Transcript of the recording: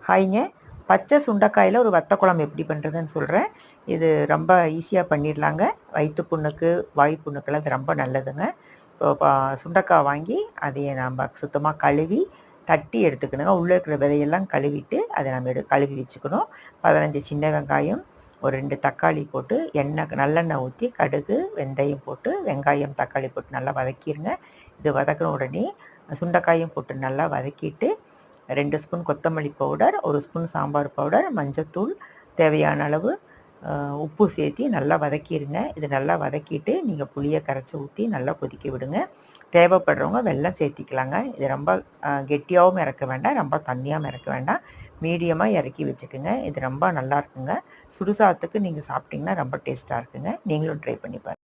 ஹாய்ங்க. பச்சை சுண்டைக்காயில ஒரு வத்த குழம்பு எப்படி பண்ணுறதுன்னு சொல்கிறேன். இது ரொம்ப ஈஸியாக பண்ணிடலாங்க. வயிற்று புண்ணுக்கு, வாய் புண்ணுக்கெல்லாம் இது ரொம்ப நல்லதுங்க. இப்போ சுண்டைக்காய் வாங்கி அதையே நம்ம சுத்தமாக கழுவி தட்டி எடுத்துக்கணுங்க. உள்ளே இருக்கிற விதையெல்லாம் கழுவிட்டு அதை நம்ம கழுவி வச்சுக்கணும். 15 சின்ன வெங்காயம், ஒரு 2 தக்காளி போட்டு நல்லெண்ணெய் ஊற்றி கடுகு, வெந்தயம் போட்டு வெங்காயம், தக்காளி போட்டு நல்லா வதக்கிடுங்க. இது வதக்கின உடனே சுண்டைக்காயும் போட்டு நல்லா வதக்கிட்டு 2 ஸ்பூன் கொத்தமல்லி பவுடர், 1 ஸ்பூன் சாம்பார் பவுடர், மஞ்சத்தூள், தேவையான அளவு உப்பு சேர்த்து நல்லா வதக்கிடுங்க. இது நல்லா வதக்கிட்டு நீங்கள் புளியை கரைச்சி ஊற்றி நல்லா கொதிக்க விடுங்க. தேவைப்படுறவங்க வெல்லம் சேர்த்திக்கலாங்க. இது ரொம்ப கெட்டியாகவும் இறக்க வேண்டாம், ரொம்ப தண்ணியாகவும் இறக்க வேண்டாம், மீடியமாக இறக்கி வச்சுக்கோங்க. இது ரொம்ப நல்லா இருக்குங்க. சுடுசாதத்துக்கு நீங்கள் சாப்பிட்டிங்கன்னா ரொம்ப டேஸ்ட்டாக இருக்குங்க. நீங்களும் ட்ரை பண்ணி பாருங்கள்.